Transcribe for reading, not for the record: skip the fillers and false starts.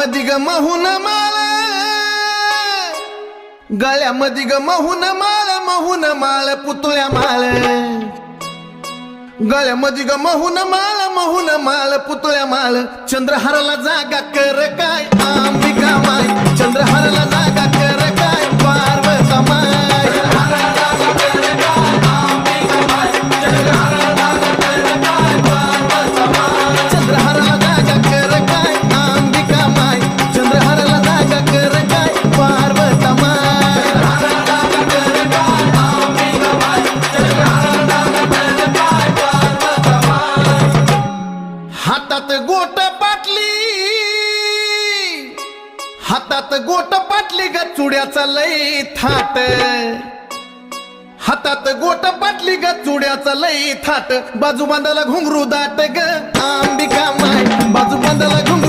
गळ्यामध्ये ग महून माळ, गळ्यामध्ये ग महून माळ पुतळ्या माळ, गळ्यामध्ये ग महून माळ पुतळ्या माळ. चंद्रहाराला जागा कर काय अंबिका माय, चंद्रहाराला जागा कर काय पार्वता माय. चंद्रहाराला जागा कर काय अंबिका माय, चंद्रहाराला जागा कर काय पार्वता माय. हातात गोट पाटली, हातात गोट पाटली ग चुड्याचा लई थाट, हातात गोट पाटली ग चुड्याचा लई थाट. बाजू बांधाला घुंगरू दाट ग अंबिका माय, बाजू बांधाला घुंगरू